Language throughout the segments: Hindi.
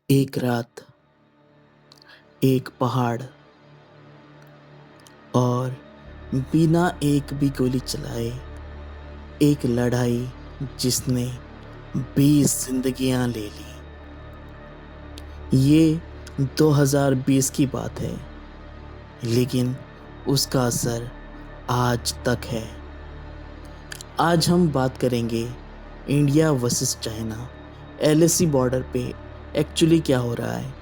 एक रात, एक पहाड़ और बिना एक भी गोली चलाए एक लड़ाई जिसने 20 जिंदगियां ले ली। ये 2020 की बात है, लेकिन उसका असर आज तक है। आज हम बात करेंगे India versus China LAC border पे एक्चुअली क्या हो रहा है।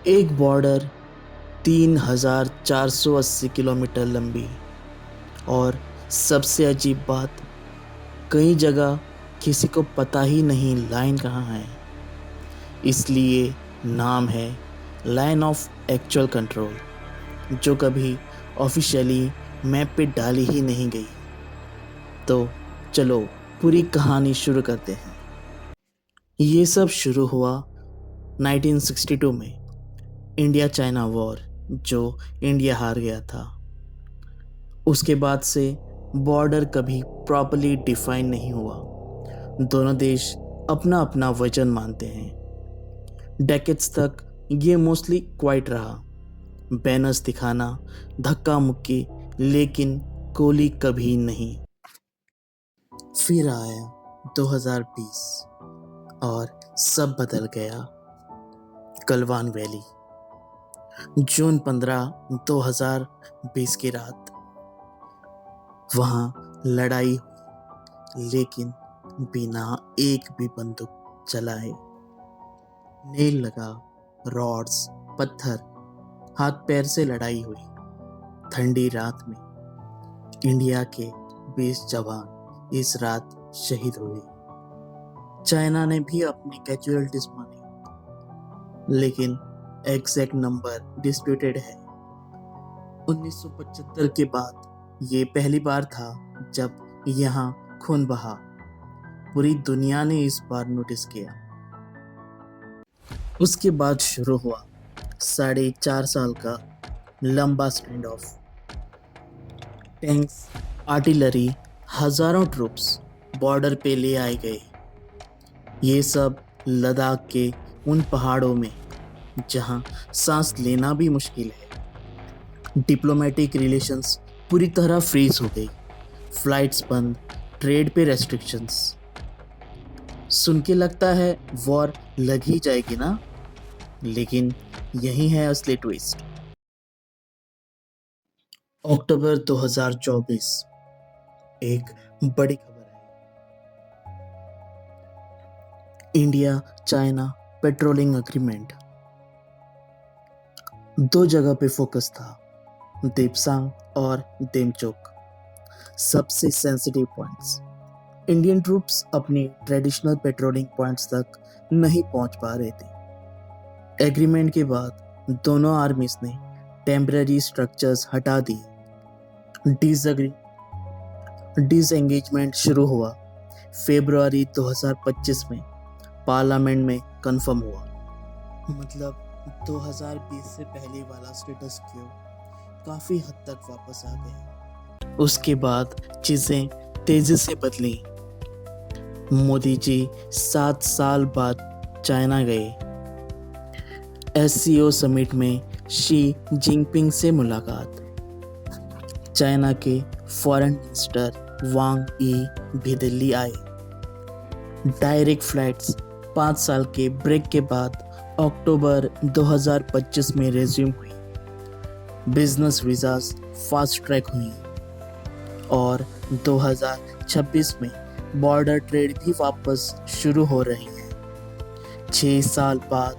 एक बॉर्डर 3480 किलोमीटर लंबी, और सबसे अजीब बात, कई जगह किसी को पता ही नहीं लाइन कहाँ है। इसलिए नाम है लाइन ऑफ एक्चुअल कंट्रोल, जो कभी ऑफिशियली मैप पे डाली ही नहीं गई। तो चलो पूरी कहानी शुरू करते हैं। ये सब शुरू हुआ 1962 में, इंडिया चाइना वॉर, जो इंडिया हार गया था। उसके बाद से बॉर्डर कभी प्रॉपर्ली डिफाइन नहीं हुआ। दोनों देश अपना अपना वजन मानते हैं। डेकेड्स तक ये मोस्टली क्वाइट रहा, बैनर्स दिखाना, धक्का मुक्की, लेकिन गोली कभी नहीं। फिर आया 2020 और सब बदल गया। गलवान वैली, जून 15, 2020 की रात। वहाँ लड़ाई हुई, लेकिन बिना एक भी बंदूक चलाए। नेल लगा, रॉड्स, पत्थर, हाथ पैर से लड़ाई हुई। ठंडी रात में इंडिया के 20 जवान इस रात शहीद हुए। चाइना ने भी अपनी कैजुअलिटीज मानी, लेकिन एग्जैक्ट नंबर डिस्प्यूटेड है। 1975 के बाद ये पहली बार था जब यहाँ खून बहा। पूरी दुनिया ने इस बार नोटिस किया। उसके बाद शुरू हुआ 4.5 साल का लंबा स्टैंड ऑफ। टैंक्स, आर्टिलरी, हजारों ट्रूप्स बॉर्डर पे ले आए गए। ये सब लद्दाख के उन पहाड़ों में जहां सांस लेना भी मुश्किल है। डिप्लोमेटिक रिलेशंस पूरी तरह फ्रीज हो गई, फ्लाइट्स बंद, ट्रेड पे रेस्ट्रिक्शंस। सुन के लगता है वॉर लग ही जाएगी ना, लेकिन यही है असली ट्विस्ट। अक्टूबर 2024, एक बड़ी खबर है। India China patrolling agreement. दो जगह पे फोकस था, देपसांग और देमचोक, सबसे सेंसिटिव पॉइंट्स। इंडियन ट्रूप्स अपनी ट्रेडिशनल पेट्रोलिंग पॉइंट्स तक नहीं पहुंच पा रहे थे। एग्रीमेंट के बाद दोनों आर्मीज ने टेम्पररी स्ट्रक्चर्स हटा दिए। डिसएंगेजमेंट शुरू हुआ। फरवरी 2025 में पार्लियामेंट में कंफर्म हुआ। मतलब 2020 से पहले वाला स्टेटस क्यो काफी हद तक वापस आ गया। उसके बाद चीजें तेजी से बदली। मोदी जी 7 साल बाद चाइना गए। एससीओ समिट में शी जिनपिंग से मुलाकात। चाइना के फॉरेन मिनिस्टर वांग यी भी दिल्ली आए। डायरेक्ट फ्लाइट्स 5 साल के ब्रेक के बाद अक्टूबर 2025 में रेज्यूम हुई। बिजनेस वीजास फास्ट ट्रैक हुई और 2026 में बॉर्डर ट्रेड भी वापस शुरू हो रही है। 6 साल बाद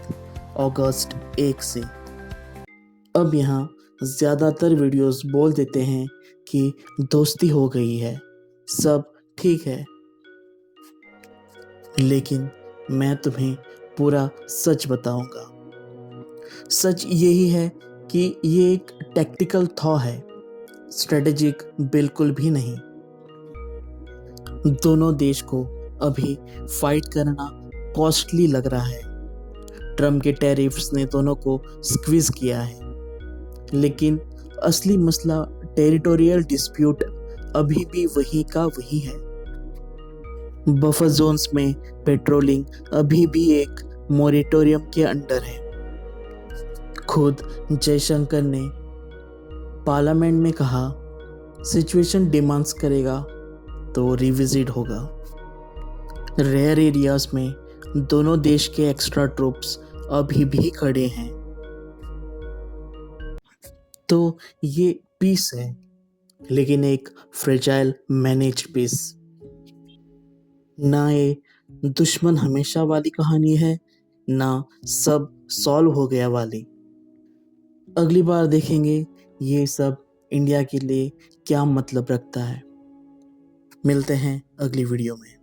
अगस्त 1 से। अब यहाँ ज़्यादातर वीडियोस बोल देते हैं कि दोस्ती हो गई है, सब ठीक है, लेकिन मैं तुम्हें पूरा सच बताऊंगा। सच यही है कि ये एक टैक्टिकल थॉ है, स्ट्रेटेजिक बिल्कुल भी नहीं। दोनों देश को अभी फाइट करना कॉस्टली लग रहा है। ट्रम्प के टैरिफ्स ने दोनों को स्क्वीज किया है, लेकिन असली मसला टेरिटोरियल डिस्प्यूट अभी भी वही का वही है। बफर जोन्स में पेट्रोलिंग अभी भी एक मोरेटोरियम के अंडर है। खुद जयशंकर ने पार्लियामेंट में कहा, सिचुएशन डिमांड्स करेगा तो रिविजिट होगा। रेयर एरियाज में दोनों देश के एक्स्ट्रा ट्रूप्स अभी भी खड़े हैं। तो ये पीस है, लेकिन एक फ्रेजाइल मैनेज पीस। ना ये दुश्मन हमेशा वाली कहानी है, ना सब सॉल्व हो गया वाली। अगली बार देखेंगे ये सब इंडिया के लिए क्या मतलब रखता है। मिलते हैं अगली वीडियो में।